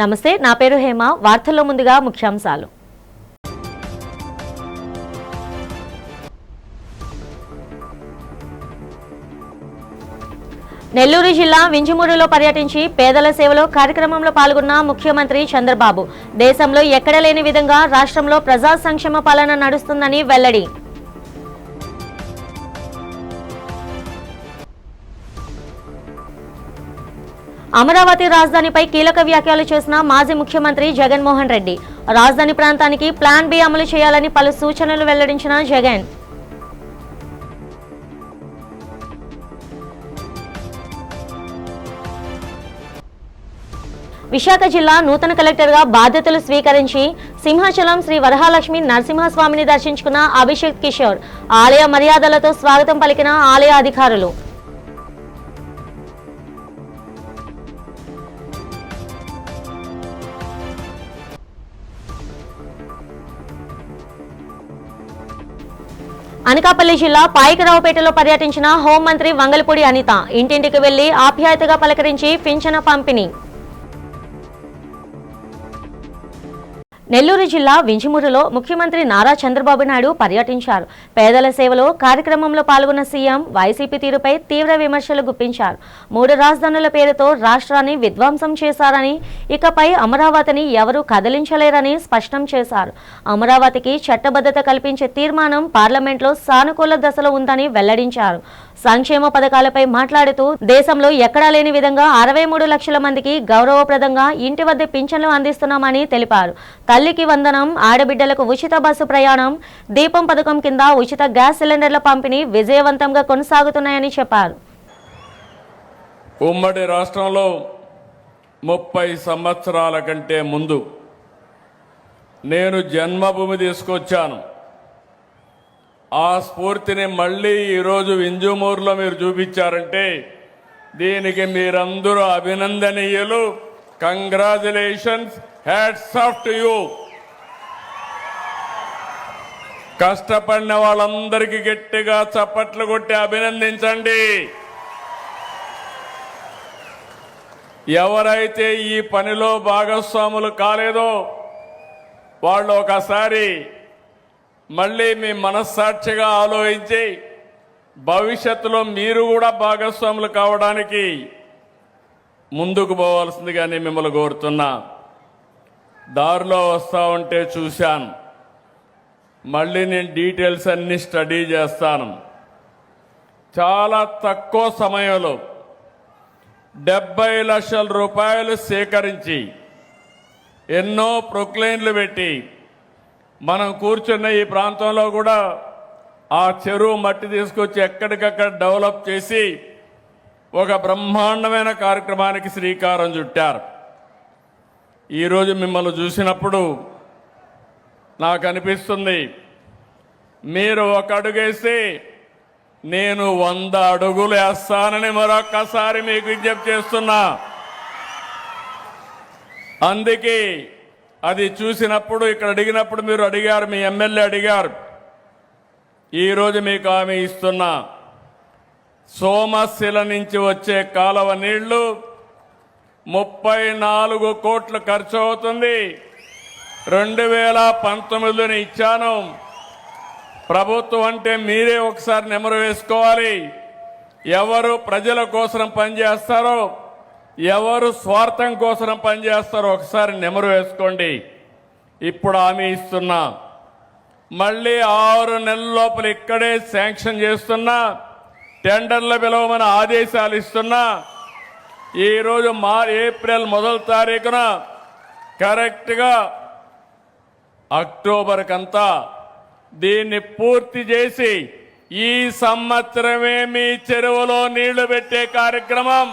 నమస్తే, నా పేరు హేమ. వార్తల్లో ముందుగా ముఖ్యాంశాలు. నెల్లూరు జిల్లా వింజమూరులో పర్యటించి పేదల సేవలో కార్యక్రమంలో పాల్గొన్న ముఖ్యమంత్రి చంద్రబాబు దేశంలో ఎక్కడ లేని విధంగా రాష్ట్రంలో ప్రజా సంక్షేమ పాలన నడుస్తుందని వెల్లడి. అమరావతి రాజధానిపై కీలక వ్యాఖ్యలు చేసిన మాజీ ముఖ్యమంత్రి జగన్మోహన్ రెడ్డి రాజధాని ప్రాంతానికి ప్లాన్ బి అమలు చేయాలని పలు సూచనలు వెల్లడించిన జగన్. విశాఖ జిల్లా నూతన కలెక్టర్గా బాధ్యతలు స్వీకరించి సింహాచలం శ్రీ వరహాలక్ష్మి నరసింహస్వామిని దర్శించుకున్న అభిషేక్ కిషోర్ ఆలయ మర్యాదలతో స్వాగతం పలికిన ఆలయ అధికారులు. అనకాపల్లి జిల్లా పాయకరావుపేటలో పర్యటించిన హోంమంత్రి వంగలపూడి అనిత ఇంటింటికి వెళ్లి ఆప్యాయతగా పలకరించి పింఛన పంపిణీ. నెల్లూరు జిల్లా వింజమూరులో ముఖ్యమంత్రి నారా చంద్రబాబు నాయుడు పర్యటించారు. పేదల సేవలో కార్యక్రమంలో పాల్గొన్న సీఎం వైసీపీ తీరుపై తీవ్ర విమర్శలు గుప్పించారు. 3 రాజధానుల పేరుతో రాష్ట్రాన్ని విధ్వంసం చేశారని, ఇకపై అమరావతిని ఎవరూ కదిలించలేరని స్పష్టం చేశారు. అమరావతికి చట్టబద్ధత కల్పించే తీర్మానం పార్లమెంట్లో సానుకూల దశలో ఉందని వెల్లడించారు. సంక్షేమ పథకాలపై మాట్లాడుతూ దేశంలో ఎక్కడా లేని విధంగా 63 లక్షల మందికి గౌరవప్రదంగా ఇంటి వద్ద పింఛన్లు అందిస్తున్నామని తెలిపారు. తల్లికి వందనం, ఆడబిడ్డలకు ఉచిత బస్సు ప్రయాణం, దీపం పథకం కింద ఉచిత గ్యాస్ సిలిండర్ల పంపిణీ విజయవంతంగా కొనసాగుతున్నాయని చెప్పారు. ఉమ్మడి రాష్ట్రంలో 30 సంవత్సరాల కంటే ముందు నేను జన్మభూమి తీసుకొచ్చాను. ఆ స్ఫూర్తిని మళ్ళీ ఈరోజు వింజమూరులో మీరు చూపించారంటే దీనికి మీరందరూ అభినందనీయులు. Congratulations, hats off to you. కష్టపడిన వాళ్ళందరికీ గట్టిగా చప్పట్లు కొట్టి అభినందించండి. ఎవరైతే ఈ పనిలో భాగస్వాములు కాలేదో వాళ్ళు ఒకసారి మళ్ళీ మీ మనస్సాక్షిగా ఆలోచించి భవిష్యత్తులో మీరు కూడా భాగస్వాములు కావడానికి ముందుకు పోవాల్సిందిగా నేను మిమ్మల్ని కోరుతున్నా. దారిలో వస్తూ ఉంటే చూశాను. మళ్ళీ నేను డీటెయిల్స్ అన్ని స్టడీ చేస్తాను. చాలా తక్కువ సమయంలో 70 లక్షల రూపాయలు సేకరించి ఎన్నో ప్రొక్లైన్లు పెట్టి మనం కూర్చున్న ఈ ప్రాంతంలో కూడా ఆ చెరువు మట్టి తీసుకొచ్చి ఎక్కడికక్కడ డెవలప్ చేసి ఒక బ్రహ్మాండమైన కార్యక్రమానికి శ్రీకారం చుట్టారు. ఈరోజు మిమ్మల్ని చూసినప్పుడు నాకు అనిపిస్తుంది, మీరు ఒక అడుగేసి నేను 100 అడుగులు వేస్తానని మరొక్కసారి మీకు విజ్ఞప్తి చేస్తున్నా. అందుకే అది చూసినప్పుడు ఇక్కడ అడిగినప్పుడు మీరు అడిగారు, మీ ఎమ్మెల్యే అడిగారు. ఈరోజు మీకు హామీ ఇస్తున్నా, సోమశిల నుంచి వచ్చే కాలువ నీళ్లు 34 కోట్లు ఖర్చు అవుతుంది. 2019 ఇచ్చాను. ప్రభుత్వం అంటే మీరే ఒకసారి నెమరు వేసుకోవాలి. ఎవరు ప్రజల కోసం పనిచేస్తారో, ఎవరు స్వార్థం కోసం పనిచేస్తారో ఒకసారి నెమరు వేసుకోండి. ఇప్పుడు హామీ ఇస్తున్నా, మళ్ళీ 6 నెలల లోపల ఇక్కడే శాంక్షన్ చేస్తున్నా, టెండర్లు పిలవమని ఆదేశాలు ఇస్తున్నా. ఈరోజు ఏప్రిల్ 1వ తారీఖున కరెక్ట్గా అక్టోబర్ కంతా దీన్ని పూర్తి చేసి ఈ సంవత్సరమే మీ చెరువులో నీళ్లు పెట్టే కార్యక్రమం.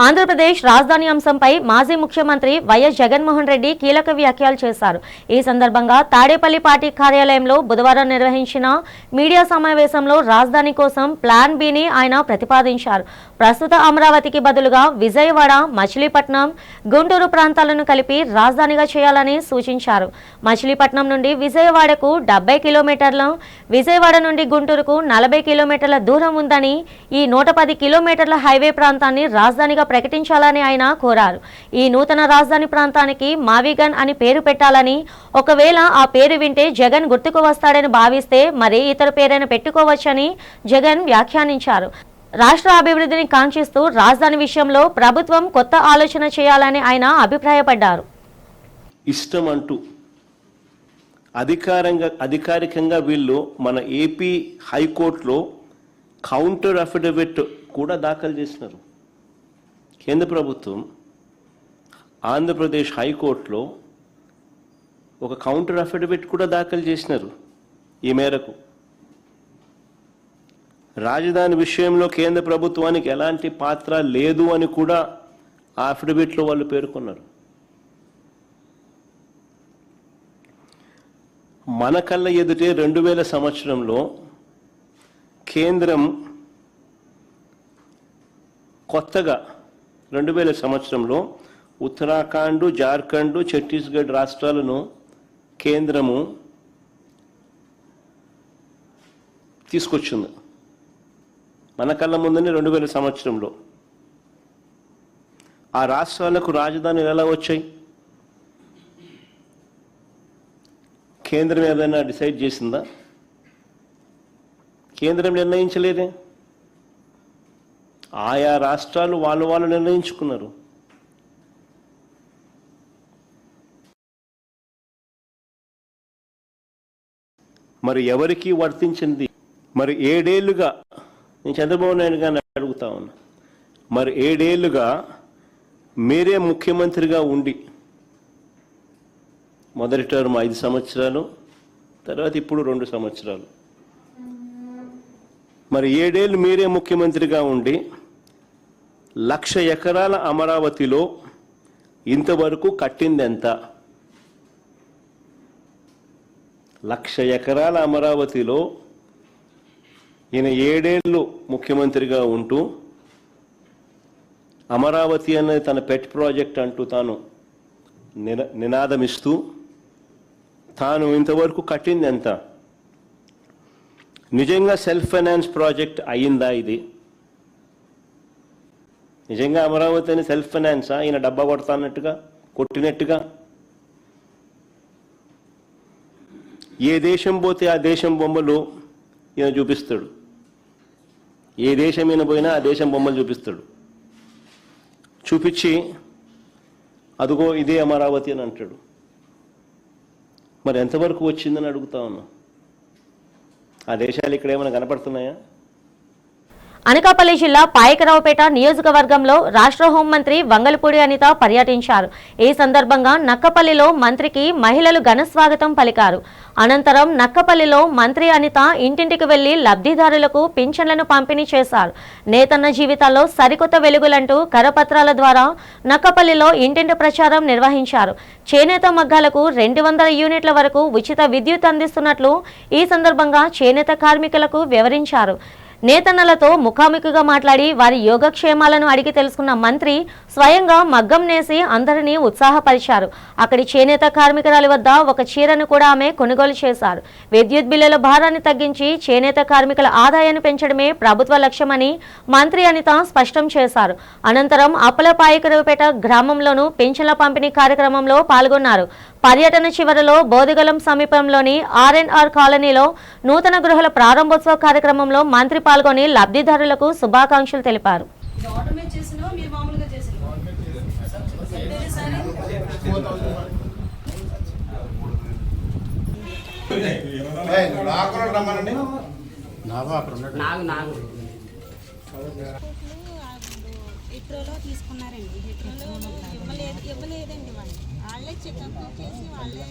ఆంధ్రప్రదేశ్ రాజధాని అంశంపై మాజీ ముఖ్యమంత్రి వైఎస్ జగన్మోహన్ రెడ్డి కీలక వ్యాఖ్యలు చేశారు. ఈ సందర్భంగా తాడేపల్లి పార్టీ కార్యాలయంలో బుధవారం నిర్వహించిన మీడియా సమావేశంలో రాజధాని కోసం ప్లాన్ బిని ఆయన ప్రతిపాదించారు. ప్రస్తుత అమరావతికి బదులుగా విజయవాడ, మచిలీపట్నం, గుంటూరు ప్రాంతాలను కలిపి రాజధానిగా చేయాలని సూచించారు. మచిలీపట్నం నుండి విజయవాడకు 70 కిలోమీటర్లు, విజయవాడ నుండి గుంటూరుకు 40 కిలోమీటర్ల దూరం ఉందని, ఈ 110 కిలోమీటర్ల హైవే ప్రాంతాన్ని రాజధానిగా ప్రకటించాలని ఆయన కోరారు. ఈ నూతన రాజధాని ప్రాంతానికి మావిగన్ అని పేరు పెట్టాలని, ఒకవేళ ఆ పేరు వింటే జగన్ గుర్తుకు వస్తాడని భావిస్తే మరే ఇతర పేరైనా పెట్టుకోవచ్చని జగన్ వ్యాఖ్యానించారు. రాష్ట్ర అభివృద్ధిని కాంక్షిస్తూ రాజధాని విషయంలో ప్రభుత్వం కొత్త ఆలోచన చేయాలని ఆయన అభిప్రాయపడ్డారు. ఇష్టం అంటూ అధికారికంగా వీళ్ళు మన ఏపీ హైకోర్టులో కౌంటర్ అఫిడవిట్ కూడా దాఖలు చేసినారు. కేంద్ర ప్రభుత్వం ఆంధ్రప్రదేశ్ హైకోర్టులో ఒక కౌంటర్ అఫిడవిట్ కూడా దాఖలు చేసినారు. ఈ మేరకు రాజధాని విషయంలో కేంద్ర ప్రభుత్వానికి ఎలాంటి పాత్ర లేదు అని కూడా ఆ అఫిడవిట్లో వాళ్ళు పేర్కొన్నారు. మన కళ్ళ ఎదుటే 2000 సంవత్సరంలో కేంద్రం కొత్తగా 2000 సంవత్సరంలో ఉత్తరాఖండ్, జార్ఖండ్, ఛత్తీస్గఢ్ రాష్ట్రాలను కేంద్రము తీసుకొచ్చింది. మన కళ్ళ ముందునే 2000 సంవత్సరంలో ఆ రాష్ట్రాలకు రాజధానులు ఎలా వచ్చాయి? కేంద్రం ఏదైనా డిసైడ్ చేసిందా? కేంద్రం నిర్ణయించలేదే. ఆయా రాష్ట్రాలు వాళ్ళు నిర్ణయించుకున్నారు. మరి ఎవరికి వర్తించింది? మరి 7 ఏళ్లుగా నేను చంద్రబాబు నాయుడు గారిని అడుగుతా ఉన్నా, మరి 7 ఏళ్లుగా మీరే ముఖ్యమంత్రిగా ఉండి, మొదటి టర్మ్ 5 సంవత్సరాలు, తర్వాత ఇప్పుడు 2 సంవత్సరాలు, మరి 7 ఏళ్ళు మీరే ముఖ్యమంత్రిగా ఉండి 1,00,000 ఎకరాల అమరావతిలో ఇంతవరకు కట్టింది ఎంత? 1,00,000 ఎకరాల అమరావతిలో ఈయన 7 ఏళ్ళు ముఖ్యమంత్రిగా ఉంటూ అమరావతి అనేది తన పెట్ ప్రాజెక్ట్ అంటూ తాను నినాదమిస్తూ తాను ఇంతవరకు కట్టింది ఎంత? నిజంగా సెల్ఫ్ ఫైనాన్స్ ప్రాజెక్ట్ అయ్యిందా ఇది? నిజంగా అమరావతి అని సెల్ఫ్ ఫైనాన్సా? ఈయన డబ్బా కొట్టినట్టుగా ఏ దేశం పోతే ఆ దేశం బొమ్మలు ఈయన చూపిస్తాడు. ఏ దేశం ఈయన పోయినా ఆ దేశం బొమ్మలు చూపిస్తాడు. చూపించి అదిగో ఇదే అమరావతి అని అంటాడు. మరి ఎంతవరకు వచ్చిందని అడుగుతా ఉన్నా. ఆ దేశాలు ఇక్కడ ఏమైనా కనపడుతున్నాయా? అనకాపల్లి జిల్లా పాయకరావుపేట నియోజకవర్గంలో రాష్ట్ర హోంమంత్రి వంగలపూడి అనిత పర్యటించారు. ఈ సందర్భంగా నక్కపల్లిలో మంత్రికి మహిళలు ఘన స్వాగతం పలికారు. అనంతరం నక్కపల్లిలో మంత్రి అనిత ఇంటింటికి వెళ్లి లబ్ధిదారులకు పింఛన్లను పంపిణీ చేశారు. నేతన్న జీవితాల్లో సరికొత్త వెలుగులంటూ కరపత్రాల ద్వారా నక్కపల్లిలో ఇంటింటి ప్రచారం నిర్వహించారు. చేనేత మగ్గాలకు 200 యూనిట్ల వరకు ఉచిత విద్యుత్ అందిస్తున్నట్లు ఈ సందర్భంగా చేనేత కార్మికులకు వివరించారు. నేతన్నలతో ముఖాముఖిగా మాట్లాడి వారి యోగక్షేమాలను అడిగి తెలుసుకున్న మంత్రి స్వయంగా మగ్గం నేసి అందరినీ ఉత్సాహపరిచారు. అక్కడి చేనేత కార్మికురాలి వద్ద ఒక చీరను కూడా ఆమె కొనుగోలు చేశారు. విద్యుత్ బిల్లుల భారాన్ని తగ్గించి చేనేత కార్మికుల ఆదాయాన్ని పెంచడమే ప్రభుత్వ లక్ష్యమని మంత్రి అనిత స్పష్టం చేశారు. అనంతరం అప్పలపాయకరావుపేట గ్రామంలోనూ పింఛన్ల పంపిణీ కార్యక్రమంలో పాల్గొన్నారు. పర్యటన చివరలో బోదిగలం సమీపంలోని R&R కాలనీలో నూతన గృహాల ప్రారంభోత్సవ కార్యక్రమంలో మంత్రి పాల్గొని లబ్ధిదారులకు శుభాకాంక్షలు తెలిపారు. హెట్రోలో తీసుకున్నారండి. హెట్రోలో ఇవ్వలేదండి. వాళ్ళే చెకప్ చేసి వాళ్ళే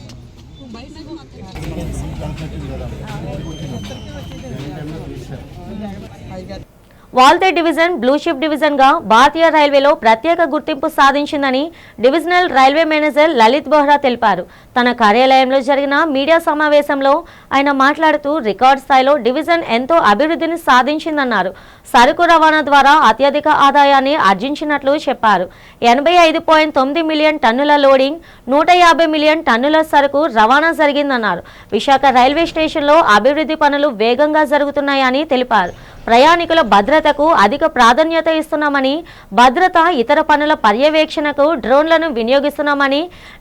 Waltair division blue ship division గా భారతీయ రైల్వేలో ప్రత్యేక గుర్తింపు సాధించిందని divisional railway manager Lalit Bohra తెలిపారు. తన కార్యాలయంలో జరిగిన మీడియా సమావేశంలో ఆయన మాట్లాడుతూ రికార్డు స్థాయిలో డివిజన్ ఎంతో అభివృద్ధిని సాధించిందన్నారు. సరుకు రవాణా ద్వారా అత్యధిక ఆదాయాన్ని ఆర్జించినట్లు చెప్పారు. 85.9 మిలియన్ టన్నుల లోడింగ్, 150 మిలియన్ టన్నుల సరుకు రవాణా జరిగిందన్నారు. విశాఖ రైల్వే స్టేషన్లో అభివృద్ధి పనులు వేగంగా జరుగుతున్నాయని తెలిపారు. ప్రయాణికుల భద్రతకు అధిక ప్రాధాన్యత ఇస్తున్నామని, భద్రత ఇతర పనుల పర్యవేక్షణకు డ్రోన్లను వినియోగిస్తున్నామని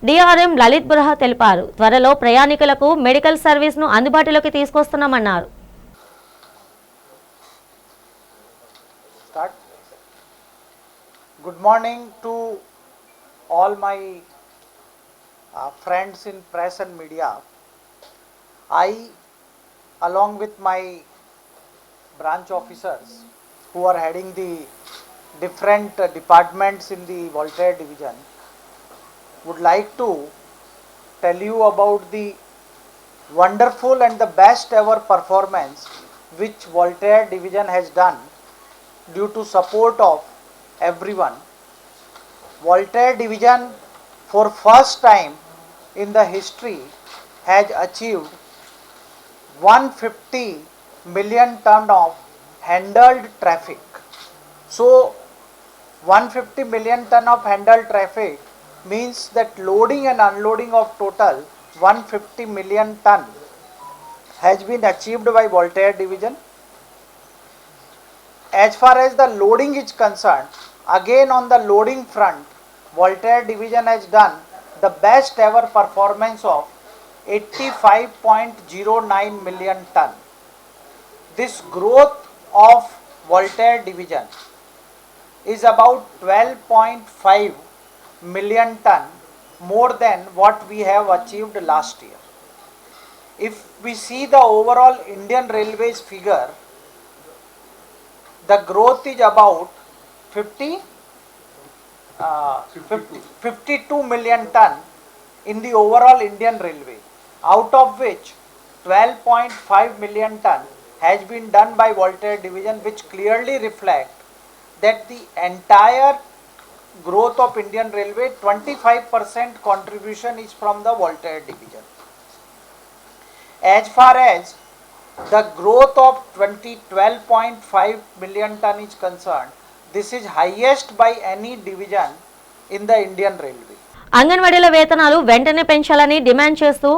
డిఆర్ఎం లలిత్ బుర్హా తెలిపారు. త్వరలో ప్రయాణికులకు మెడికల్ సర్వీస్ను అందుబాటులోకి తీసుకొస్తున్నామన్నారు. Good morning to all my friends in press and media. I, along with my branch officers who are heading the different departments in the Voltaire division, would like to tell you about the wonderful and the best ever performance which Voltaire division has done due to support of everyone. Voltaire division for first time in the history has achieved 150 million ton of handled traffic. So 150 million ton of handled traffic means that loading and unloading of total 150 million ton has been achieved by Voltaire division. As far as the loading is concerned, again on the loading front, Voltaire division has done the best ever performance of 85.09 million ton. This growth of Voltaire division is about 12.5 million ton more than what we have achieved last year. If we see the overall Indian Railways figure, the growth is about 52 million ton in the overall Indian Railway, out of which 12.5 million ton has been done by Voltaire division, which clearly reflect that the entire growth of Indian Railway, 25% contribution is from the Voltaire division. As far as the growth of 12.5 million ton is concerned, this is highest by any division in the Indian Railway. అంగన్వాడీల వేతనాలు వెంటనే పెంచాలని demand చేస్తూ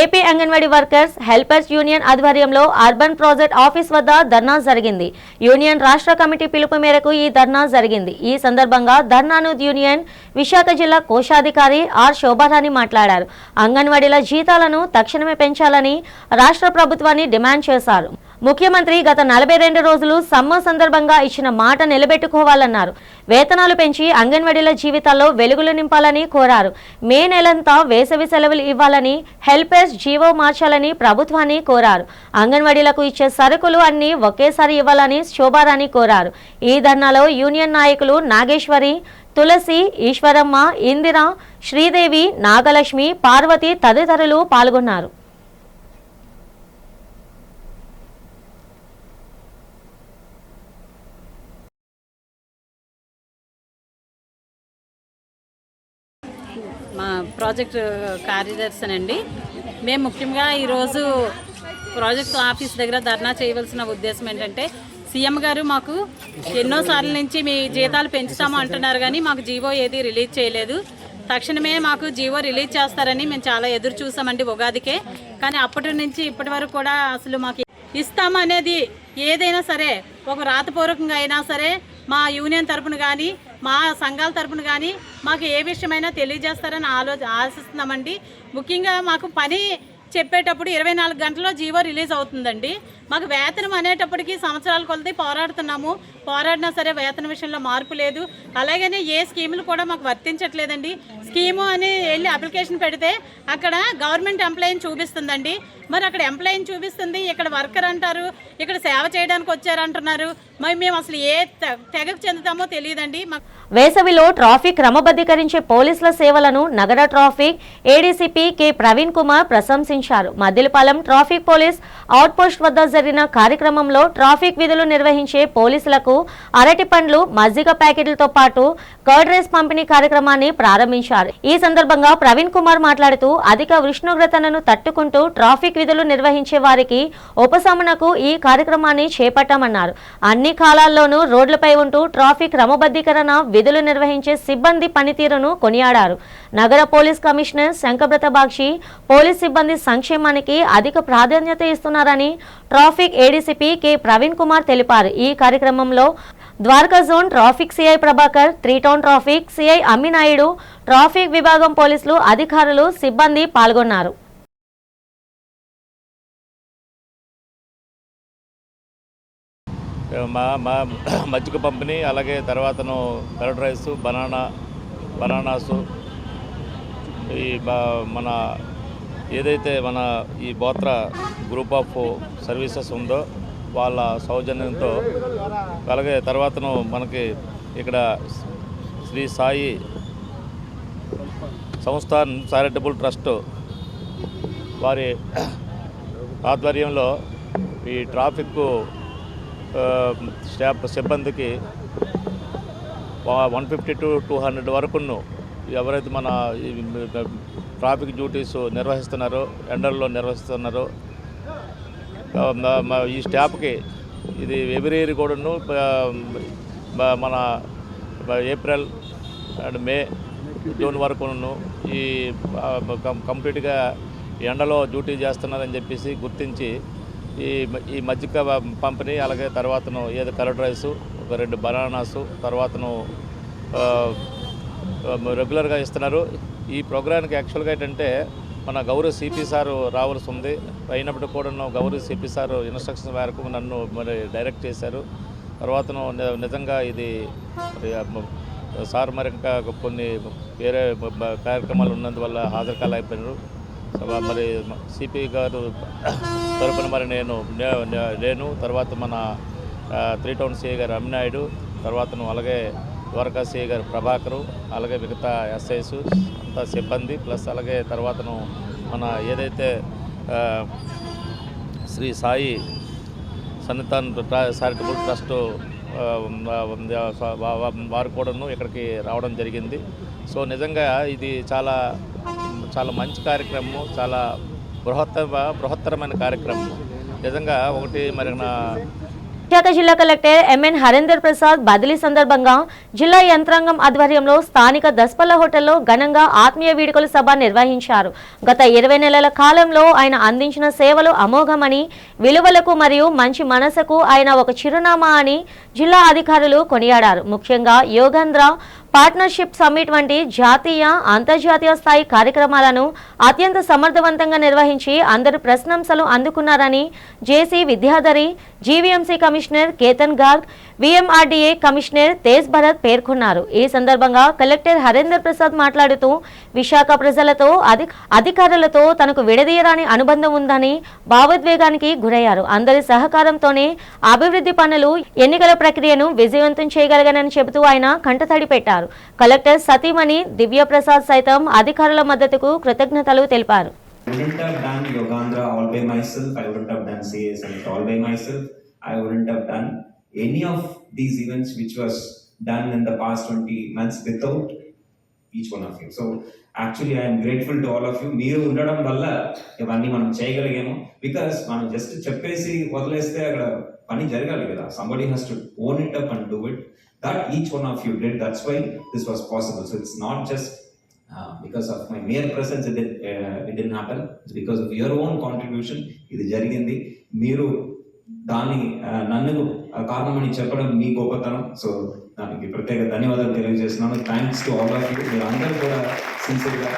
AP anganwadi workers helpers union ఆధ్వర్యంలో urban project office వద్ద ధర్నా జరిగింది. Union రాష్ట్ర committee పిలుపు మేరకు ఈ ధర్నా జరిగింది. ఈ సందర్భంగా ధర్నాను యూనియన్ విశాఖ జిల్లా కోశాధికారి ఆర్ శోభారాణి మాట్లాడారు. అంగన్వాడీల జీతాలను తక్షణమే పెంచాలని రాష్ట్ర ప్రభుత్వాన్ని డిమాండ్ చేశారు. ముఖ్యమంత్రి గత 42 రోజులు సమ్మర్ సందర్భంగా ఇచ్చిన మాట నిలబెట్టుకోవాలన్నారు. వేతనాలు పెంచి అంగన్వాడీల జీవితాల్లో వెలుగులు నింపాలని కోరారు. మే నెలంతా వేసవి సెలవులు ఇవ్వాలని, హెల్పర్స్ జీవో మార్చాలని ప్రభుత్వాన్ని కోరారు. అంగన్వాడీలకు ఇచ్చే సరుకులు అన్ని ఒకేసారి ఇవ్వాలని శోభారాణి కోరారు. ఈ ధర్నాలో యూనియన్ నాయకులు నాగేశ్వరి, తులసి, ఈశ్వరమ్మ, ఇందిర, శ్రీదేవి, నాగలక్ష్మి, పార్వతి తదితరులు పాల్గొన్నారు. మా ప్రాజెక్ట్ కార్యదర్శినండి. మేము ముఖ్యంగా ఈరోజు ప్రాజెక్ట్ ఆఫీస్ దగ్గర ధర్నా చేయవలసిన ఉద్దేశం ఏంటంటే, సీఎం గారు మాకు ఎన్నోసార్ల నుంచి మీ జీతాలు పెంచుతాము అంటున్నారు, కానీ మాకు జీవో ఏది రిలీజ్ చేయలేదు. తక్షణమే మాకు జీవో రిలీజ్ చేస్తారని మేము చాలా ఎదురు చూసామండి ఉగాదికే. కానీ అప్పటి నుంచి ఇప్పటి వరకు కూడా అసలు మాకు ఇస్తామనేది ఏదైనా సరే ఒక రాతపూర్వకంగా అయినా సరే మా యూనియన్ తరపున కానీ మా సంఘాల తరపున కానీ మాకు ఏ విషయమైనా తెలియజేస్తారని ఆశిస్తున్నామండి. ముఖ్యంగా మాకు పని చెప్పేటప్పుడు 24 గంటల్లో జీవో రిలీజ్ అవుతుందండి. మాకు వేతనం అనేటప్పటికీ సంవత్సరాల కొలది పోరాడుతున్నాము. పోరాడినా సరే వేతన విషయంలో మార్పు లేదు. అలాగనే ఏ స్కీములు కూడా మాకు వర్తించట్లేదండి. స్కీము అని వెళ్ళి అప్లికేషన్ పెడితే అక్కడ గవర్నమెంట్ ఎంప్లాయీని చూపిస్తుందండి. మరి అక్కడ ఎంప్లాయీని చూపిస్తుంది, ఇక్కడ వర్కర్ అంటారు, ఇక్కడ సేవ చేయడానికి వచ్చారంటున్నారు. మరి మేము అసలు ఏ తెగకు చెందుతామో తెలియదండి. వేసవిలో ట్రాఫిక్ క్రమబద్ధీకరించే పోలీసుల సేవలను నగర traffic ADCP K Praveen Kumar ప్రశంసించారు. మద్దిలపాలెం ట్రాఫిక్ పోలీస్ అవుట్పోస్ట్ వద్ద జరిగిన కార్యక్రమంలో ట్రాఫిక్ విధులు నిర్వహించే పోలీసులకు అరటి పండ్లు, మజ్జిగ ప్యాకెట్లతో పాటు కర్డ్ రైస్ పంపిణీ కార్యక్రమాన్ని ప్రారంభించారు. ఈ సందర్భంగా ప్రవీణ్ కుమార్ మాట్లాడుతూ అధిక ఉష్ణోగ్రతలను తట్టుకుంటూ ట్రాఫిక్ విధులు నిర్వహించే వారికి ఉపశమనకు ఈ కార్యక్రమాన్ని చేపట్టామన్నారు. అన్ని కాలాల్లోనూ రోడ్లపై ఉంటూ ట్రాఫిక్ క్రమబద్ధీకరణ విధులు నిర్వహించే సిబ్బంది పనితీరును కొనియాడారు. నగర police commissioner Shankhabrata Bagchi police సిబ్బంది సంక్షేమానికి అధిక ప్రాధాన్యత ఇస్తున్నారని, traffic traffic ADCP K Praveen Kumar తెలిపారు. ఈ కార్యక్రమంలో Dwaraka zone traffic CI Prabhakar, 3 town traffic CI Amminaidu, traffic విభాగం పోలీసులు, అధికారులు, సిబ్బంది పాల్గొన్నారు. మా మజ్జిగ పంపిణీ, అలాగే తర్వాతను కర్డ్ రైస్, బనానాసు, ఈ మన ఏదైతే మన ఈ బోత్రా గ్రూప్ ఆఫ్ సర్వీసెస్ ఉందో వాళ్ళ సౌజన్యంతో, అలాగే తర్వాతను మనకి ఇక్కడ శ్రీ సాయి సంస్థాన్ చారిటబుల్ ట్రస్ట్ వారి ఆధ్వర్యంలో ఈ ట్రాఫిక్ స్టాఫ్ సిబ్బందికి 150 to 200 వరకును ఎవరైతే మన ట్రాఫిక్ డ్యూటీస్ నిర్వహిస్తున్నారో, ఎండల్లో నిర్వహిస్తున్నారో ఈ స్టాఫ్కి ఇది ఎవ్రీ ఇయర్ కూడాను మన ఏప్రిల్ అండ్ మే, జూన్ వరకును ఈ కంప్లీట్గా ఎండలో డ్యూటీ చేస్తున్నారని చెప్పేసి గుర్తించి ఈ మజ్జిగ పంపిణీ, అలాగే తర్వాతను ఏదో కర్డ్ రైసు, ఒక 2 బనానాసు తర్వాతను రెగ్యులర్గా ఇస్తున్నారు. ఈ ప్రోగ్రాంకి యాక్చువల్గా ఏంటంటే మన గౌరవ సిపి సారు రావాల్సి ఉంది. అయినప్పుడు కూడా గౌరవ సిపి సారు ఇన్స్ట్రక్షన్స్ మేరకు నన్ను మరి డైరెక్ట్ చేశారు. తర్వాతను నిజంగా ఇది సార్ మరి ఇంకా కొన్ని వేరే కార్యక్రమాలు ఉన్నందువల్ల హాజరు కాలేకపోయినారు. మరి సిపి గారు తరపున మరి నేను తర్వాత మన 3 టౌన్ సిఐ గారు అమ్మినాయుడు, తర్వాతను అలాగే ద్వారకా సిఐ గారు ప్రభాకరు, అలాగే మిగతా ఎస్ఐస్ అంతా సిబ్బంది ప్లస్ అలాగే తర్వాతను మన ఏదైతే శ్రీ సాయి సన్నిధాన్ చారిటబుల్ ట్రస్ట్ వారు కూడాను ఇక్కడికి రావడం జరిగింది. సో నిజంగా ఇది చాలా చాలా మంచి కార్యక్రమం, చాలా బృహత్తరమైన కార్యక్రమం. నిజంగా ఒకటి మరి విశాఖ జిల్లా కలెక్టర్ ఎంఎన్ హరేందర్ ప్రసాద్ బదిలీ సందర్భంగా జిల్లా యంత్రాంగం ఆధ్వర్యంలో స్థానిక దస్పల్ల హోటల్లో ఘనంగా ఆత్మీయ వేడుకల సభ నిర్వహించారు. గత 20 నెలల కాలంలో ఆయన అందించిన సేవలు అమోఘమని, విలువలకు మరియు మంచి మనసుకు ఆయన ఒక చిరునామా అని జిల్లా అధికారులు కొనియాడారు. ముఖ్యంగా యోగేంద్ర పార్ట్నర్షిప్ సమ్మిట్ వంటి జాతీయ, అంతర్జాతీయ స్థాయి కార్యక్రమాలను అత్యంత సమర్థవంతంగా నిర్వహించి అందరూ ప్రశంసలు అందుకున్నారని JC Vidyadhari, GVMC commissioner Ketan Garg, VMRDA commissioner Tej Bharat పేర్కొన్నారు. ఈ సందర్భంగా కలెక్టర్ హరేందర్ ప్రసాద్ మాట్లాడుతూ విశాఖ ప్రజలతో, అధికారులతో తనకు విడదీయరాని అనుబంధం ఉందని భావోద్వేగానికి గురయ్యారు. అందరి సహకారంతోనే అభివృద్ధి పనులు, ఎన్నికల ప్రక్రియను విజయవంతం చేయగలిగానని చెబుతూ ఆయన కంటతడి పెట్టారు. కలెక్టర్ సతీమణి దివ్య ప్రసాద్ సైతం అధికారుల మద్దతుకు కృతజ్ఞతలు తెలిపారు. I wouldn't have done Yogandhra all by myself. I wouldn't have done CA Summit all by myself. I wouldn't have done any of these events which was done in the past 20 months without each one of you. So actually I am grateful to all of you. మీరు ఉండడం వల్ల ఇవన్నీ మనం చేయగలిగాము. Because మనం just చెప్పేసి వదిలేస్తే అక్కడ పని జరగాలి కదా. Somebody has to own it up and do it. That each one of you did. That's why this was possible. So it's not just because of my mere presence it didn't happen. It's because of your own contribution ఇది జరిగింది. మీరు దాని నన్ను కారణమని చెప్పడం మీ గొప్పతనం. So దానికి ప్రత్యేక ధన్యవాదాలు తెలియజేస్తున్నాను. Thanks to all of you. మీరు అందరూ కూడా సిన్సియర్గా.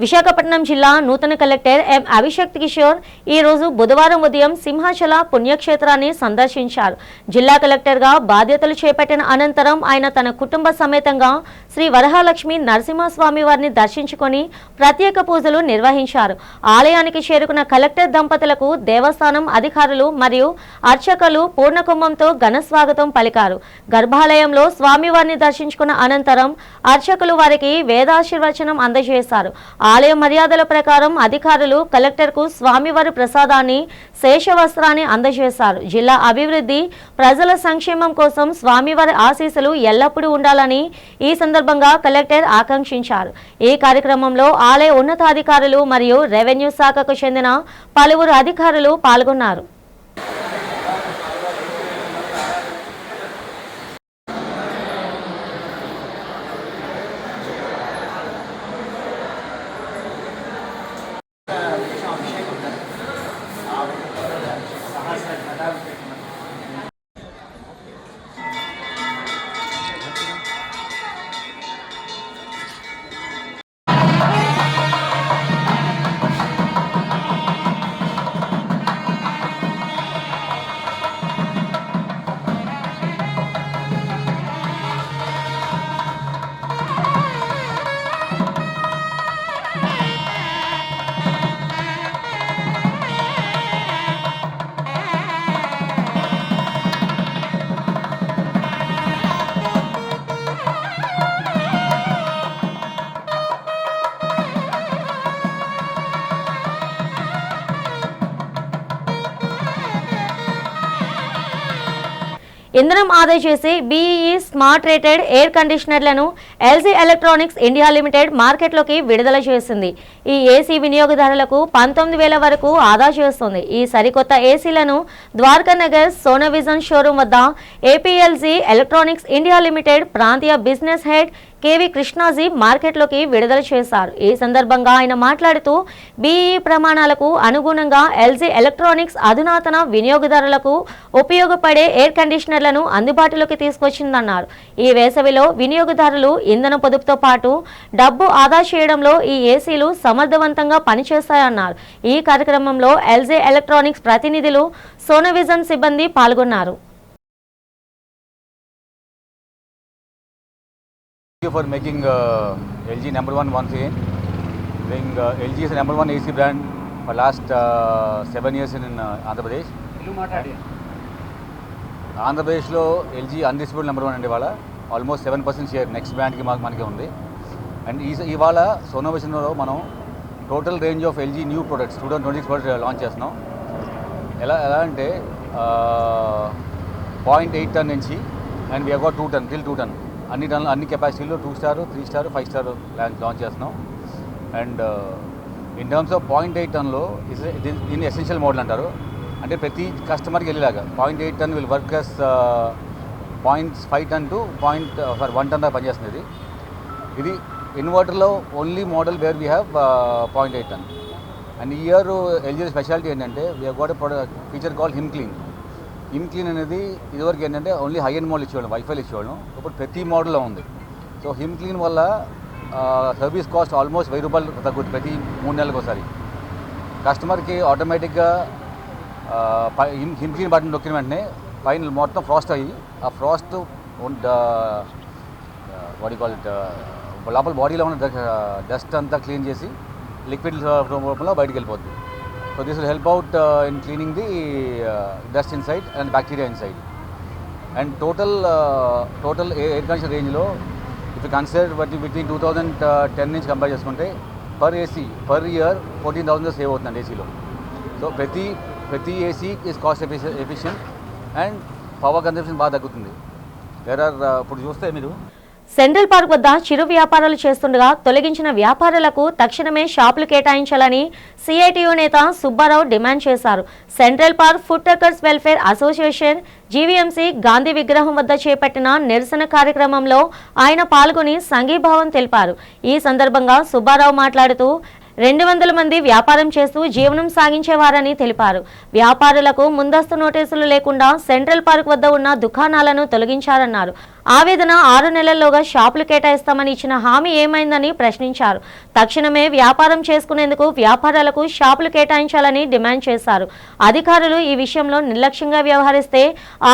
విశాఖపట్నం జిల్లా నూతన కలెక్టర్ ఎం అభిషేక్ కిషోర్ ఈ రోజు బుధవారం ఉదయం సింహాచల పుణ్యక్షేత్రాన్ని సందర్శించారు. జిల్లా కలెక్టర్గా బాధ్యతలు చేపట్టిన అనంతరం ఆయన తన కుటుంబ సమేతంగా శ్రీ వరహాలక్ష్మి నరసింహస్వామి వారిని దర్శించుకొని ప్రత్యేక పూజలు నిర్వహించారు. ఆలయానికి చేరుకున్న కలెక్టర్ దంపతులకు దేవస్థానం అధికారులు మరియు అర్చకులు పూర్ణకుంభంతో ఘన స్వాగతం పలికారు. గర్భాలయంలో స్వామివారిని దర్శించుకున్న అనంతరం అర్చకులు వారికి వేదాశీర్వచనం అందజేశారు. ఆలయ మర్యాదల ప్రకారం అధికారులు కలెక్టర్కు స్వామివారి ప్రసాదాన్ని, శేషవస్త్రాన్ని అందజేశారు. జిల్లా అభివృద్ధి, ప్రజల సంక్షేమం కోసం స్వామివారి ఆశీస్సులు ఎల్లప్పుడూ ఉండాలని ఈ సందర్భంగా కలెక్టర్ ఆకాంక్షించారు. ఈ కార్యక్రమంలో ఆలయ ఉన్నతాధికారులు మరియు రెవెన్యూ శాఖకు చెందిన పలువురు అధికారులు పాల్గొన్నారు. ఇంధనం ఆదా చేసి బీఈఈ స్మార్ట్ రేటెడ్ ఎయిర్ కండిషనర్లను ఎల్జీ ఎలక్ట్రానిక్స్ ఇండియా లిమిటెడ్ మార్కెట్లోకి విడుదల చేసింది. ఈ ఏసీ వినియోగదారులకు 19,000 వరకు ఆదా చేస్తుంది. ఈ సరికొత్త ఏసీలను ద్వారకా నగర్ సోనోవిజన్ షోరూమ్ వద్ద ఏపీఎల్జీ ఎలక్ట్రానిక్స్ ఇండియా లిమిటెడ్ ప్రాంతీయ బిజినెస్ హెడ్ కేవి కృష్ణాజీ మార్కెట్లోకి విడుదల చేశారు. ఈ సందర్భంగా ఆయన మాట్లాడుతూ బీఈ ప్రమాణాలకు అనుగుణంగా ఎల్జీ ఎలక్ట్రానిక్స్ అధునాతన వినియోగదారులకు ఉపయోగపడే ఎయిర్ కండిషనర్లను అందుబాటులోకి తీసుకొచ్చిందన్నారు. ఈ వేసవిలో వినియోగదారులు ఇంధన పొదుపుతో పాటు డబ్బు ఆదా చేయడంలో ఈ ఏసీలు సమర్థవంతంగా పనిచేస్తాయన్నారు. ఈ కార్యక్రమంలో ఎల్జీ ఎలక్ట్రానిక్స్ ప్రతినిధులు, సోనోవిజన్ సిబ్బంది పాల్గొన్నారు. Thank you for making LG number one once again. I think LG is the number one AC brand for last 7 years in Andhra Pradesh. Andhra Pradesh lo LG undisputed number one andi valla almost 7% share next brand ki manaki undi. And ivala Sonovision lo manam total range of LG new products 2026 products launch chestunam. Ela ante 0.8 ton nunchi and we have got 2 ton till 2 ton. అన్ని కెపాసిటీలో 2 star 3 star 5 star launch చేస్తున్నాం. And in terms of 0.8 టన్లో దీన్ని essential model అంటారు. అంటే ప్రతి కస్టమర్కి వెళ్ళేలాగా 0.8 ton will work as 0.5 ton to 1 ton దాకా పనిచేస్తుంది. ఇది ఇన్వర్టర్లో only model where we have 0.8 ton. And ఈ ఇయర్ ఎల్జీ స్పెషాలిటీ ఏంటంటే we have got a feature call him clean అనేది ఇదివరకు ఏంటంటే ఓన్లీ హై ఎండ్ మోడల్ ఇచ్చేవాళ్ళం, వైఫైలు ఇచ్చేవాళ్ళం. ఇప్పుడు ప్రతి మోడల్లో ఉంది. సో హిమ్ క్లీన్ వల్ల సర్వీస్ కాస్ట్ ఆల్మోస్ట్ 1000 రూపాయలు తగ్గుతుంది ప్రతి 3 నెలలకు ఒకసారి. కస్టమర్కి ఆటోమేటిక్గా హిమ్ క్లీన్ బటన్ నొక్కిన వెంటనే పైన మొత్తం ఫ్రాస్ట్ అయ్యి ఆ ఫ్రాస్ట్ లోపల బాడీలో ఉన్న డస్ట్ అంతా క్లీన్ చేసి లిక్విడ్ రూపంలో బయటికి వెళ్ళిపోతుంది. So this will help out in cleaning the dust inside and bacteria inside. And total air conditioner range lo, if you consider between 2010 నుంచి కంపేర్ చేసుకుంటే per AC per year 14,000 save అవుతుంది AC లో. So ప్రతి AC is cost efficient and power consumption బాగా తగ్గుతుంది. ఇప్పుడు చూస్తే మీరు సెంట్రల్ పార్క్ వద్ద చిరు వ్యాపారాలు చేస్తుండగా తొలగించిన వ్యాపారులకు తక్షణమే షాపులు కేటాయించాలని సిఐటియు నేత సుబ్బారావు డిమాండ్ చేశారు. Central park food truckers welfare association GVMC Gandhi విగ్రహం వద్ద చేపట్టిన నిరసన కార్యక్రమంలో ఆయన పాల్గొని సంఘీభావం తెలిపారు. ఈ సందర్భంగా సుబ్బారావు మాట్లాడుతూ 200 మంది వ్యాపారం చేస్తూ జీవనం సాగించేవారని తెలిపారు. వ్యాపారులకు ముందస్తు నోటీసులు లేకుండా సెంట్రల్ పార్క్ వద్ద ఉన్న దుకాణాలను తొలగించారన్నారు. ఆవేదన 6 నెలల్లోగా షాపులు కేటాయిస్తామని ఇచ్చిన హామీ ఏమైందని ప్రశ్నించారు. తక్షణమే వ్యాపారం చేసుకునేందుకు వ్యాపారాలకు షాపులు కేటాయించాలని డిమాండ్ చేశారు. అధికారులు ఈ విషయంలో నిర్లక్ష్యంగా వ్యవహరిస్తే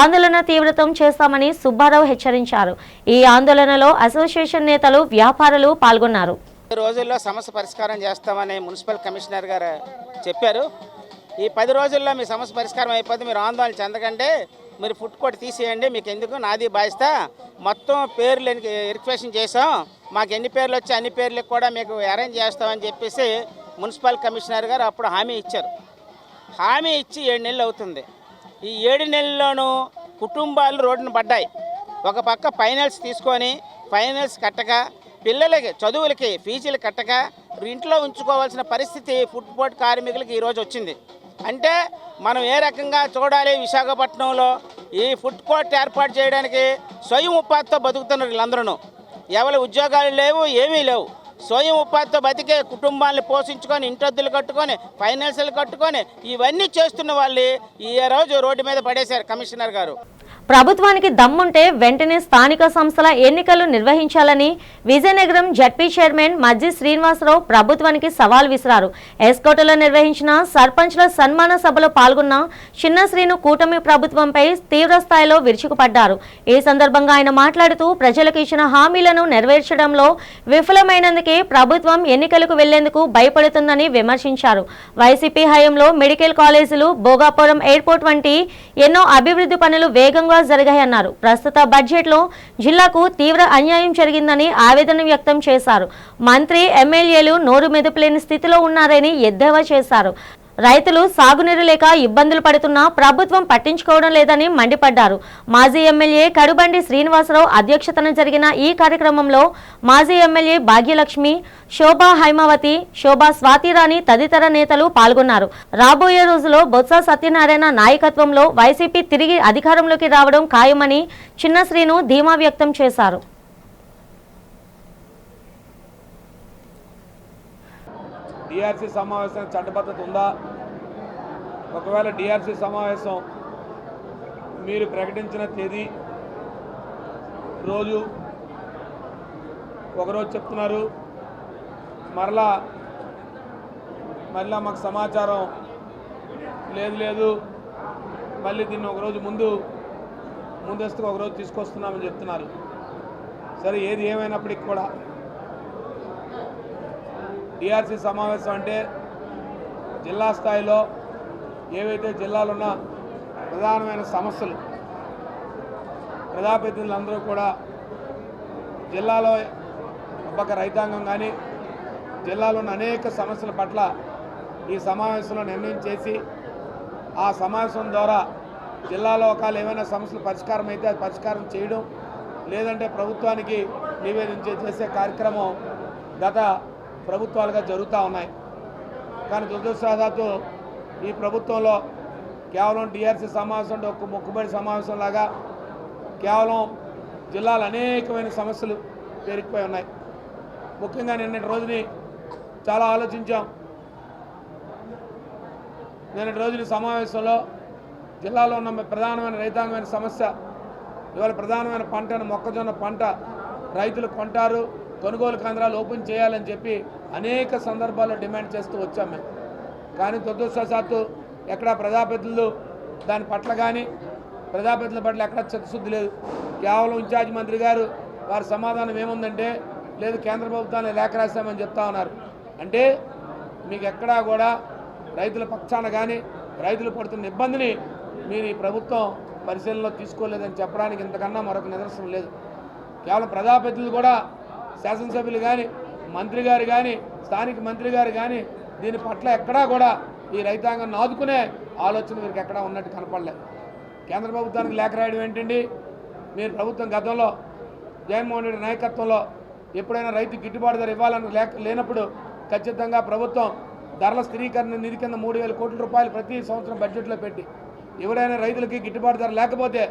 ఆందోళన తీవ్రతం చేస్తామని సుబ్బారావు హెచ్చరించారు. ఈ ఆందోళనలో అసోసియేషన్ నేతలు, వ్యాపారులు పాల్గొన్నారు. ఈ రోజుల్లో సమస్య పరిష్కారం చేస్తామని మున్సిపల్ కమిషనర్ గారు చెప్పారు. ఈ 10 రోజుల్లో మీ సమస్య పరిష్కారం అయిపోతే మీరు ఆందోళన చెందకండి, మీరు ఫుడ్ కోర్ట్ తీసేయండి, మీకు ఎందుకు నాది బాధ్యత, మొత్తం పేర్లు వెరిఫికేషన్ చేసాం, మాకు ఎన్ని పేర్లు వచ్చి అన్ని పేర్లకు కూడా మీకు అరేంజ్ చేస్తామని చెప్పేసి మున్సిపల్ కమిషనర్ గారు అప్పుడు హామీ ఇచ్చారు. హామీ ఇచ్చి 7 నెలలు అవుతుంది. ఈ 7 నెలల్లోనూ కుటుంబాలు రోడ్డున పడ్డాయి. ఒక పక్క ఫైనాన్స్ తీసుకొని ఫైనాన్స్ కట్టక, పిల్లలకి చదువులకి ఫీజులు కట్టక ఇంట్లో ఉంచుకోవాల్సిన పరిస్థితి ఫుడ్ కోర్ట్ కార్మికులకి ఈరోజు వచ్చింది. అంటే మనం ఏ రకంగా చూడాలి, విశాఖపట్నంలో ఈ ఫుడ్ కోర్ట్ ఏర్పాటు చేయడానికి స్వయం ఉపాధితో బతుకుతున్నారు వీళ్ళందరూ. ఎవరి ఉద్యోగాలు లేవు, ఏమీ లేవు. స్వయం ఉపాధితో బతికే కుటుంబాలను పోషించుకొని ఇంటద్దులు కట్టుకొని ఫైనాన్షియల్ కట్టుకొని ఇవన్నీ చేస్తున్న వాళ్ళు ఈ రోజు రోడ్డు మీద పడేశారు కమిషనర్ గారు. ప్రభుత్వానికి దమ్ముంటే వెంటనే స్థానిక సంస్థల ఎన్నికలు నిర్వహించాలని విజయనగరం జడ్పీ చైర్మన్ మజ్జి శ్రీనివాసరావు ప్రభుత్వానికి సవాల్ విసిరారు. ఎస్కోటలో నిర్వహించిన సర్పంచ్ల సన్మాన సభలో పాల్గొన్న చిన్న శ్రీను కూటమి ప్రభుత్వంపై తీవ్ర స్థాయిలో విరుచుకుపడ్డారు. ఈ సందర్భంగా ఆయన మాట్లాడుతూ ప్రజలకు ఇచ్చిన హామీలను నెరవేర్చడంలో విఫలమైనందుకే ప్రభుత్వం ఎన్నికలకు వెళ్లేందుకు భయపడుతుందని విమర్శించారు. వైసీపీ హయాంలో మెడికల్ కాలేజీలు, భోగాపురం ఎయిర్పోర్ట్ వంటి ఎన్నో అభివృద్ధి పనులు వేగంగా జరిగాయన్నారు. ప్రస్తుత బడ్జెట్ లో జిల్లాకు తీవ్ర అన్యాయం జరిగిందని ఆవేదన వ్యక్తం చేశారు. మంత్రి, ఎమ్మెల్యేలు నోరు మెదపలేని స్థితిలో ఉన్నారని ఎద్దేవా చేశారు. రైతులు సాగునీరు లేక ఇబ్బందులు పడుతున్నా ప్రభుత్వం పట్టించుకోవడం లేదని మండిపడ్డారు. మాజీ ఎమ్మెల్యే కడుబండి శ్రీనివాసరావు అధ్యక్షతన జరిగిన ఈ కార్యక్రమంలో మాజీ ఎమ్మెల్యే భాగ్యలక్ష్మి, శోభా హైమావతి, శోభా స్వాతిరాణి తదితర నేతలు పాల్గొన్నారు. రాబోయే రోజుల్లో బొత్స సత్యనారాయణ నాయకత్వంలో వైసీపీ తిరిగి అధికారంలోకి రావడం ఖాయమని చిన్న శ్రీను ధీమా వ్యక్తం చేశారు. డిఆర్సీ సమావేశానికి చట్టబద్ధత ఉందా? ఒకవేళ డిఆర్సీ సమావేశం మీరు ప్రకటించిన తేదీ రోజు ఒకరోజు చెప్తున్నారు, మరలా మాకు సమాచారం లేదు, మళ్ళీ దీన్ని ఒకరోజు ముందస్తుగా ఒకరోజు తీసుకొస్తున్నామని చెప్తున్నారు. సరే, ఏది ఏమైనప్పటికీ కూడా డిఆర్సీ సమావేశం అంటే జిల్లా స్థాయిలో ఏవైతే జిల్లాలో ఉన్న ప్రధానమైన సమస్యలు ప్రజాప్రతినిధులందరూ కూడా జిల్లాలో ఒక్క రైతాంగం కానీ జిల్లాలో ఉన్న అనేక సమస్యల పట్ల ఈ సమావేశంలో నిర్ణయం చేసి ఆ సమావేశం ద్వారా జిల్లాలో ఒకవేళ ఏమైనా సమస్యలు పరిష్కారం అయితే అది పరిష్కారం చేయడం, లేదంటే ప్రభుత్వానికి నివేదించే చేసే కార్యక్రమం గత ప్రభుత్వాలుగా జరుగుతూ ఉన్నాయి. కానీ దురదృష్టవశాత్తు ఈ ప్రభుత్వంలో కేవలం డిఆర్సీ సమావేశం అంటే ఒక మొక్కుబడి సమావేశం లాగా కేవలం జిల్లాలో అనేకమైన సమస్యలు పేరుకుపోయి ఉన్నాయి. ముఖ్యంగా నిన్నటి రోజుని చాలా ఆలోచించాం. నిన్నటి రోజుని సమావేశంలో జిల్లాలో ఉన్న ప్రధానమైన రైతాంగమైన సమస్య, ఇవాళ ప్రధానమైన పంటను మొక్కజొన్న పంట రైతులు కొంటారు, కొనుగోలు కేంద్రాలు ఓపెన్ చేయాలని చెప్పి అనేక సందర్భాల్లో డిమాండ్ చేస్తూ వచ్చాం మేము. కానీ దురదృష్టవశాత్తు ఎక్కడా ప్రజాప్రతినిధులు దాని పట్ల కానీ ప్రజాప్రతినిధుల పట్ల ఎక్కడా చిత్తశుద్ధి లేదు. కేవలం ఇన్ఛార్జ్ మంత్రి గారు వారి సమాధానం ఏముందంటే, లేదు కేంద్ర ప్రభుత్వాన్ని లేఖ రాశామని చెప్తా ఉన్నారు. అంటే మీకు ఎక్కడా కూడా రైతుల పక్షాన కానీ రైతులు పడుతున్న ఇబ్బందిని మీరు ఈ ప్రభుత్వం పరిశీలనలో తీసుకోలేదని చెప్పడానికి ఇంతకన్నా మరొక నిదర్శనం లేదు. కేవలం ప్రజాప్రతినిధులు కూడా, శాసనసభ్యులు కానీ మంత్రి గారు కానీ స్థానిక మంత్రి గారు కానీ దీని పట్ల ఎక్కడా కూడా ఈ రైతాంగాన్ని ఆదుకునే ఆలోచన వీరికి ఎక్కడా ఉన్నట్టు కనపడలేదు. కేంద్ర ప్రభుత్వానికి లేఖ రాయడం ఏంటండి? మీరు ప్రభుత్వం గతంలో జగన్మోహన్ రెడ్డి నాయకత్వంలో ఎప్పుడైనా రైతు గిట్టుబాటు ధర ఇవ్వాలని లేనప్పుడు ఖచ్చితంగా ప్రభుత్వం ధరల స్థిరీకరణ నిధి కింద 3,000 కోట్ల రూపాయలు ప్రతి సంవత్సరం బడ్జెట్లో పెట్టి ఎవరైనా రైతులకి గిట్టుబాటు ధర లేకపోతే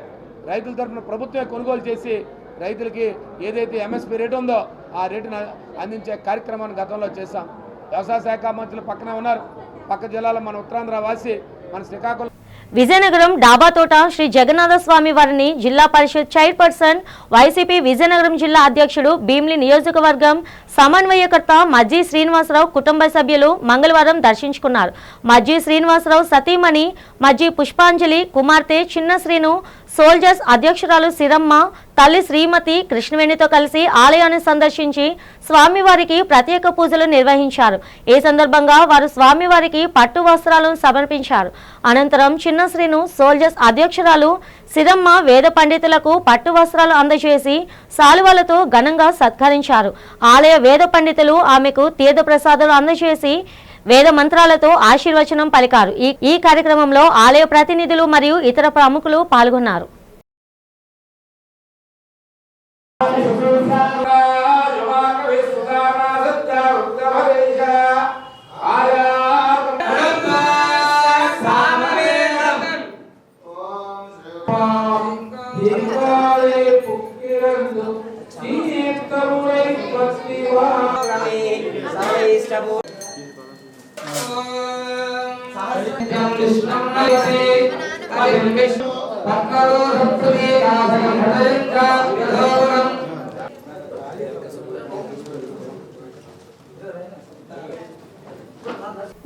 రైతుల తరఫున ప్రభుత్వమే కొనుగోలు చేసి రైతులకి ఏదైతే ఎంఎస్పీ రేటు ఉందో ఆ రేటును అందించే కార్యక్రమాన్ని గతంలో చేశాం. వ్యవసాయ శాఖ మంత్రులు పక్కనే ఉన్నారు. పక్క జిల్లాలో మన ఉత్తరాంధ్ర వాసి మన శ్రీకాకుళం విజయనగరం డాబాతోట శ్రీ జగన్నాథ స్వామి వారిని జిల్లా పరిషత్ చైర్పర్సన్ వైసీపీ విజయనగరం జిల్లా అధ్యక్షుడు భీమిలి నియోజకవర్గం సమన్వయకర్త మజ్జీ శ్రీనివాసరావు కుటుంబ సభ్యులు మంగళవారం దర్శించుకున్నారు. మజ్జీ శ్రీనివాసరావు సతీమణి మజ్జీ పుష్పాంజలి, కుమార్తె చిన్న శ్రీను, సోల్జర్స్ అధ్యక్షురాలు సిరమ్మ, తల్లి శ్రీమతి కృష్ణవేణితో కలిసి ఆలయాన్ని సందర్శించి స్వామివారికి ప్రత్యేక పూజలు నిర్వహించారు. ఈ సందర్భంగా వారు స్వామివారికి పట్టు వస్త్రాలను సమర్పించారు. అనంతరం చిన్న శ్రీను, సోల్జర్స్ అధ్యక్షురాలు సిరమ్మ వేద పండితులకు పట్టు వస్త్రాలు అందజేసి శాలువాలతో ఘనంగా సత్కరించారు. ఆలయ వేద పండితులు ఆమెకు తీర్థ ప్రసాదాలు అందజేసి వేద మంత్రాలతో ఆశీర్వచనం పలికారు. ఈ కార్యక్రమంలో ఆలయ ప్రతినిధులు మరియు ఇతర ప్రముఖులు పాల్గొన్నారు.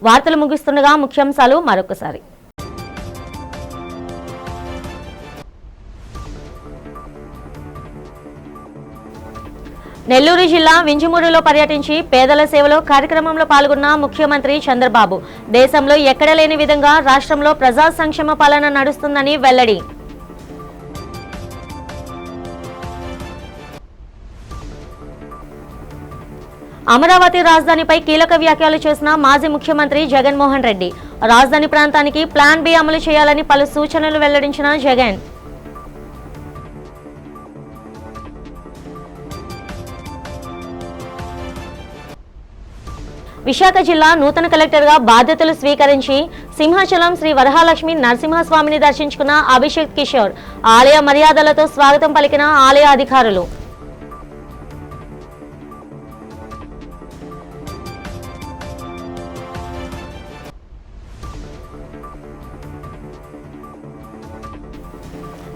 వార్తలు ముగిస్తుండగా ముఖ్యాంశాలు మరొకసారి. నెల్లూరు జిల్లా వింజమూరులో పర్యటించి పేదల సేవలో కార్యక్రమంలో పాల్గొన్న ముఖ్యమంత్రి చంద్రబాబు. దేశంలో ఎక్కడ లేని విధంగా రాష్ట్రంలో ప్రజా సంక్షేమ పాలన నడుస్తుందని వెల్లడి. అమరావతి రాజధానిపై కీలక వ్యాఖ్యలు చేసిన మాజీ ముఖ్యమంత్రి జగన్మోహన్ రెడ్డి. రాజధాని ప్రాంతానికి ప్లాన్ బి అమలు చేయాలని పలు సూచనలు వెల్లడించిన జగన్. విశాఖ జిల్లా నూతన కలెక్టర్గా బాధ్యతలు స్వీకరించి సింహాచలం శ్రీ వరహాలక్ష్మి నరసింహస్వామిని దర్శించుకున్న అభిషేక్ కిషోర్ ఆలయ మర్యాదలతో స్వాగతం పలికిన ఆలయ అధికారులు.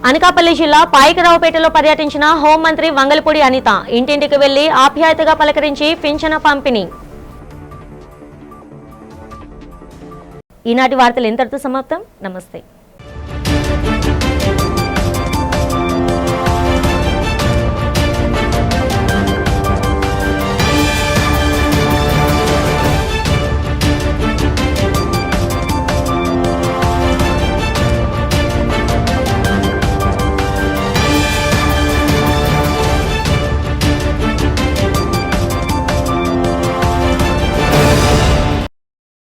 అనకాపల్లి జిల్లా పాయకరావుపేటలో పర్యటించిన హోంమంత్రి వంగలపూడి అనిత ఇంటింటికి వెళ్లి ఆప్యాయతగా పలకరించి పింఛన పంపిణీ. ఈనాటి వార్తలు ఇంతటితో సమాప్తం. నమస్తే.